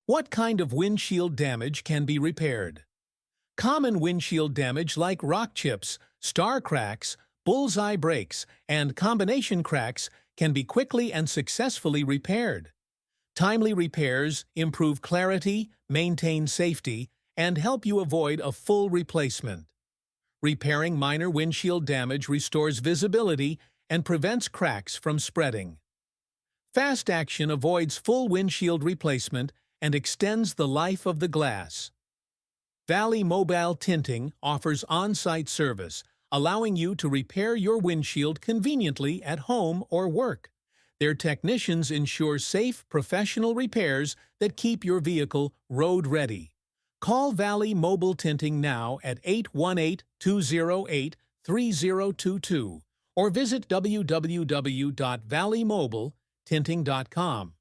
What kind of windshield damage can be repaired? Common windshield damage like rock chips, star cracks, bullseye breaks, and combination cracks can be quickly and successfully repaired. Timely repairs improve clarity, maintain safety, and help you avoid a full replacement. Repairing minor windshield damage restores visibility and prevents cracks from spreading. Fast action avoids full windshield replacement and extends the life of the glass. Valley Mobile Tinting offers on-site service, allowing you to repair your windshield conveniently at home or work. Their technicians ensure safe, professional repairs that keep your vehicle road-ready. Call Valley Mobile Tinting now at 818-208-3022 or visit www.valleymobiletinting.com.